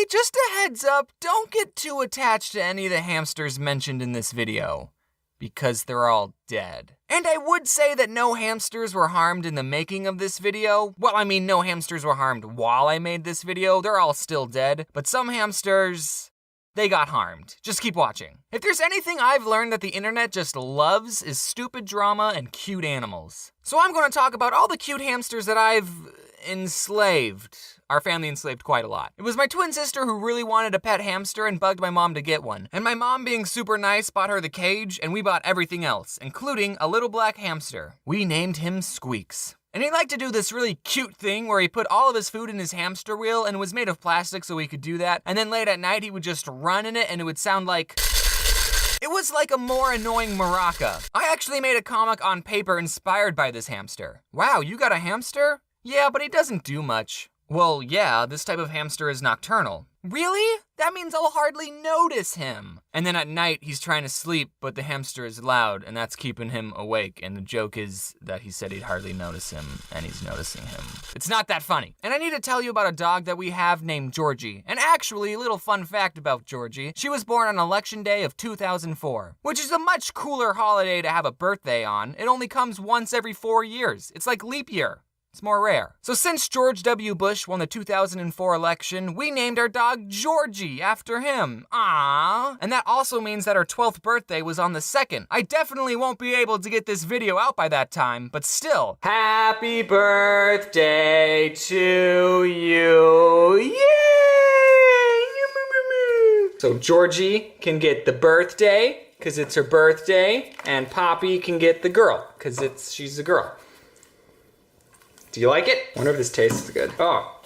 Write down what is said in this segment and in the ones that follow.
Hey, just a heads up, don't get too attached to any of the hamsters mentioned in this video, because they're all dead. And I would say that no hamsters were harmed in the making of this video. Well, I mean, no hamsters were harmed while I made this video. They're all still dead, but some hamsters, they got harmed. Just keep watching. If there's anything I've learned that the internet just loves is stupid drama and cute animals. So I'm gonna talk about all the cute hamsters that I've enslaved. Our family enslaved quite a lot. It was my twin sister who really wanted a pet hamster and bugged my mom to get one. And my mom, being super nice, bought her the cage, and we bought everything else, including a little black hamster. We named him Squeaks. And he liked to do this really cute thing where he put all of his food in his hamster wheel, and it was made of plastic so he could do that. And then late at night, he would just run in it and it would sound like... It was like a more annoying maraca. I actually made a comic on paper inspired by this hamster. Wow, you got a hamster? Yeah, but he doesn't do much. Well, yeah, this type of hamster is nocturnal. Really? That means I'll hardly notice him. And then at night, he's trying to sleep, but the hamster is loud, and that's keeping him awake. And the joke is that he said he'd hardly notice him, and he's noticing him. It's not that funny. And I need to tell you about a dog that we have named Georgie. And actually, a little fun fact about Georgie. She was born on Election Day of 2004, which is a much cooler holiday to have a birthday on. It only comes once every 4 years. It's like leap year. It's more rare. So since George W. Bush won the 2004 election, we named our dog Georgie after him. Aww. And that also means that our 12th birthday was on the 2nd. I definitely won't be able to get this video out by that time, but still. Happy birthday to you. Yay! So Georgie can get the birthday, because it's her birthday, and Poppy can get the girl, because she's a girl. Do you like it? I wonder if this tastes good. Oh.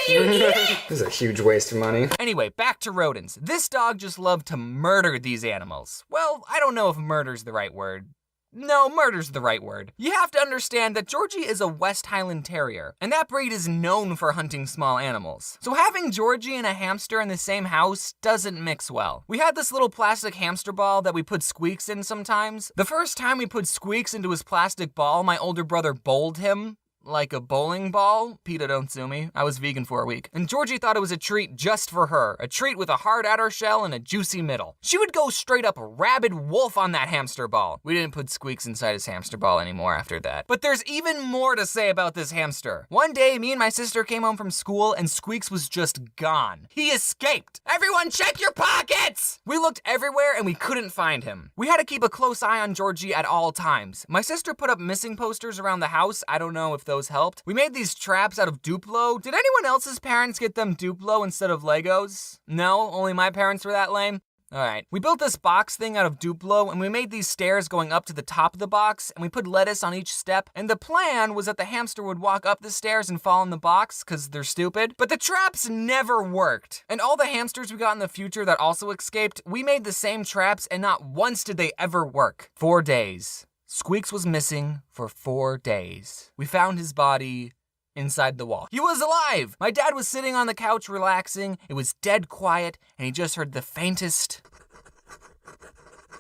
This is a huge waste of money. Anyway, back to rodents. This dog just loved to murder these animals. Well, I don't know if murder's the right word. No, murder's the right word. You have to understand that Georgie is a West Highland Terrier, and that breed is known for hunting small animals. So having Georgie and a hamster in the same house doesn't mix well. We had this little plastic hamster ball that we put Squeaks in sometimes. The first time we put Squeaks into his plastic ball, my older brother bowled him. Like a bowling ball? PETA, don't sue me. I was vegan for a week. And Georgie thought it was a treat just for her. A treat with a hard outer shell and a juicy middle. She would go straight up rabid wolf on that hamster ball. We didn't put Squeaks inside his hamster ball anymore after that. But there's even more to say about this hamster. One day, me and my sister came home from school and Squeaks was just gone. He escaped. Everyone check your pockets! We looked everywhere and we couldn't find him. We had to keep a close eye on Georgie at all times. My sister put up missing posters around the house. I don't know if those helped. We made these traps out of Duplo. Did anyone else's parents get them Duplo instead of Legos? No, only my parents were that lame? Alright, we built this box thing out of Duplo and we made these stairs going up to the top of the box and we put lettuce on each step, and the plan was that the hamster would walk up the stairs and fall in the box because they're stupid, but the traps never worked. And all the hamsters we got in the future that also escaped, we made the same traps and not once did they ever work. 4 days. Squeaks was missing for 4 days. We found his body inside the wall. He was alive! My dad was sitting on the couch relaxing. It was dead quiet, and he just heard the faintest...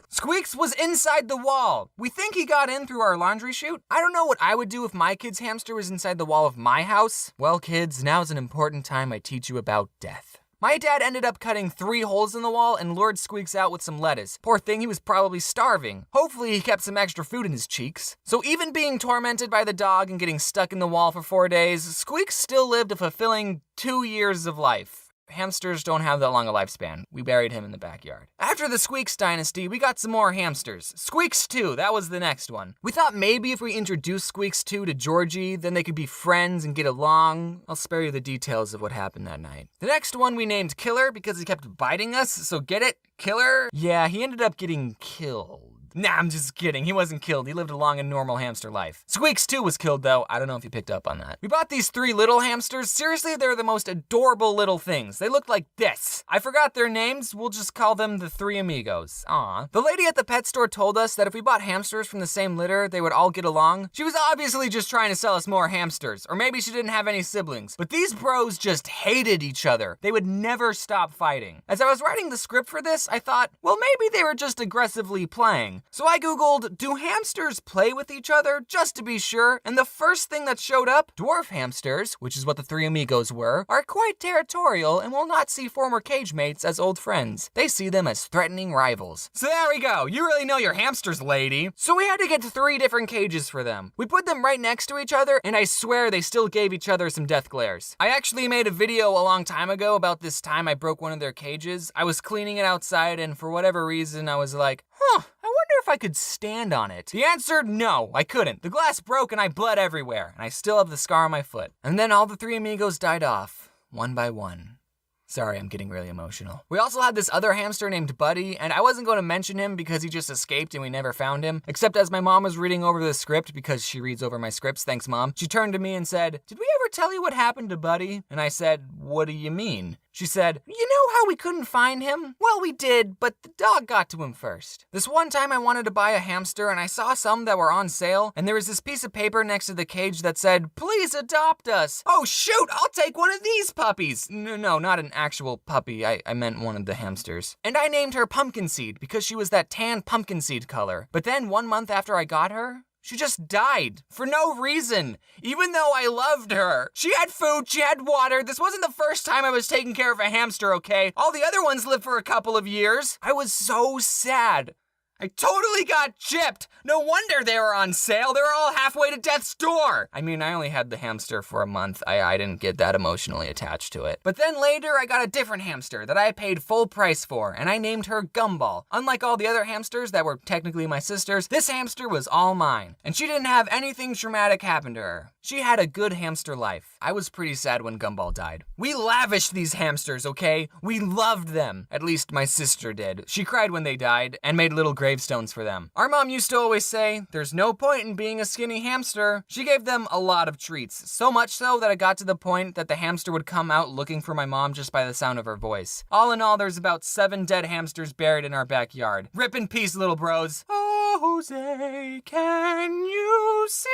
Squeaks was inside the wall. We think he got in through our laundry chute. I don't know what I would do if my kid's hamster was inside the wall of my house. Well, kids, now's an important time I teach you about death. My dad ended up cutting 3 holes in the wall and lured Squeaks out with some lettuce. Poor thing, he was probably starving. Hopefully he kept some extra food in his cheeks. So even being tormented by the dog and getting stuck in the wall for 4 days, Squeaks still lived a fulfilling 2 years of life. Hamsters don't have that long a lifespan. We buried him in the backyard. After the Squeaks dynasty, we got some more hamsters. Squeaks 2, that was the next one. We thought maybe if we introduced Squeaks 2 to Georgie, then they could be friends and get along. I'll spare you the details of what happened that night. The next one we named Killer because he kept biting us, so get it? Killer? Yeah, he ended up getting killed. Nah, I'm just kidding. He wasn't killed. He lived a long and normal hamster life. Squeaks 2 was killed though. I don't know if you picked up on that. We bought these 3 little hamsters. Seriously, they're the most adorable little things. They look like this. I forgot their names. We'll just call them the 3 amigos. Aw. The lady at the pet store told us that if we bought hamsters from the same litter, they would all get along. She was obviously just trying to sell us more hamsters, or maybe she didn't have any siblings. But these bros just hated each other. They would never stop fighting. As I was writing the script for this, I thought, well, maybe they were just aggressively playing. So I googled, do hamsters play with each other, just to be sure, and the first thing that showed up, dwarf hamsters, which is what the three amigos were, are quite territorial and will not see former cage mates as old friends. They see them as threatening rivals. So there we go, you really know your hamsters, lady. So we had to get 3 different cages for them. We put them right next to each other, and I swear they still gave each other some death glares. I actually made a video a long time ago about this time I broke one of their cages. I was cleaning it outside, and for whatever reason, I was like, I wonder if I could stand on it. The answer, no, I couldn't. The glass broke and I bled everywhere, and I still have the scar on my foot. And then all the 3 amigos died off, one by one. Sorry, I'm getting really emotional. We also had this other hamster named Buddy, and I wasn't going to mention him because he just escaped and we never found him, except as my mom was reading over the script, because she reads over my scripts, thanks Mom, she turned to me and said, "Did we ever tell you what happened to Buddy?" And I said, "What do you mean?" She said, "You know how we couldn't find him? Well, we did, but the dog got to him first. This one time I wanted to buy a hamster and I saw some that were on sale, and there was this piece of paper next to the cage that said, 'Please adopt us.' Oh shoot, I'll take one of these puppies." No, not an actual puppy, I meant one of the hamsters. And I named her Pumpkin Seed because she was that tan pumpkin seed color. But then 1 month after I got her, she just died for no reason, even though I loved her. She had food, she had water. This wasn't the first time I was taking care of a hamster, okay? All the other ones lived for a couple of years. I was so sad. I totally got gypped. No wonder they were on sale. They were all halfway to death's door. I mean, I only had the hamster for a month. I didn't get that emotionally attached to it. But then later, I got a different hamster that I paid full price for, and I named her Gumball. Unlike all the other hamsters that were technically my sister's, this hamster was all mine. And she didn't have anything traumatic happen to her. She had a good hamster life. I was pretty sad when Gumball died. We lavished these hamsters, okay? We loved them. At least my sister did. She cried when they died and made little gravestones for them. Our mom used to always say, "There's no point in being a skinny hamster." She gave them a lot of treats, so much so that it got to the point that the hamster would come out looking for my mom just by the sound of her voice. All in all, there's about 7 dead hamsters buried in our backyard. Rip in peace, little bros. Oh, Jose, can you see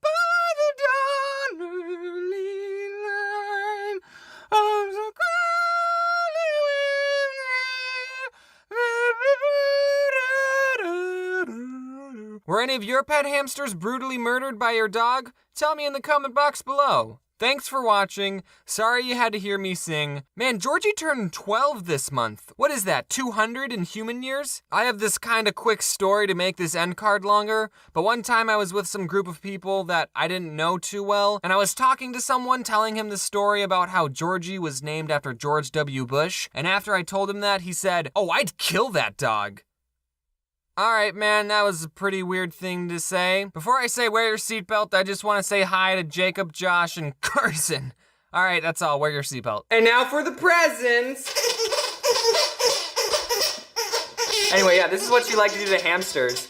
by the dawn early line of the Were any of your pet hamsters brutally murdered by your dog? Tell me in the comment box below. Thanks for watching. Sorry you had to hear me sing. Man, Georgie turned 12 this month. What is that, 200 in human years? I have this kind of quick story to make this end card longer, but one time I was with some group of people that I didn't know too well, and I was talking to someone telling him the story about how Georgie was named after George W. Bush, and after I told him that, he said, "Oh, I'd kill that dog." Alright, man, that was a pretty weird thing to say. Before I say wear your seatbelt, I just want to say hi to Jacob, Josh, and Carson. Alright, that's all. Wear your seatbelt. And now for the presents. Anyway, yeah, this is what you like to do to hamsters.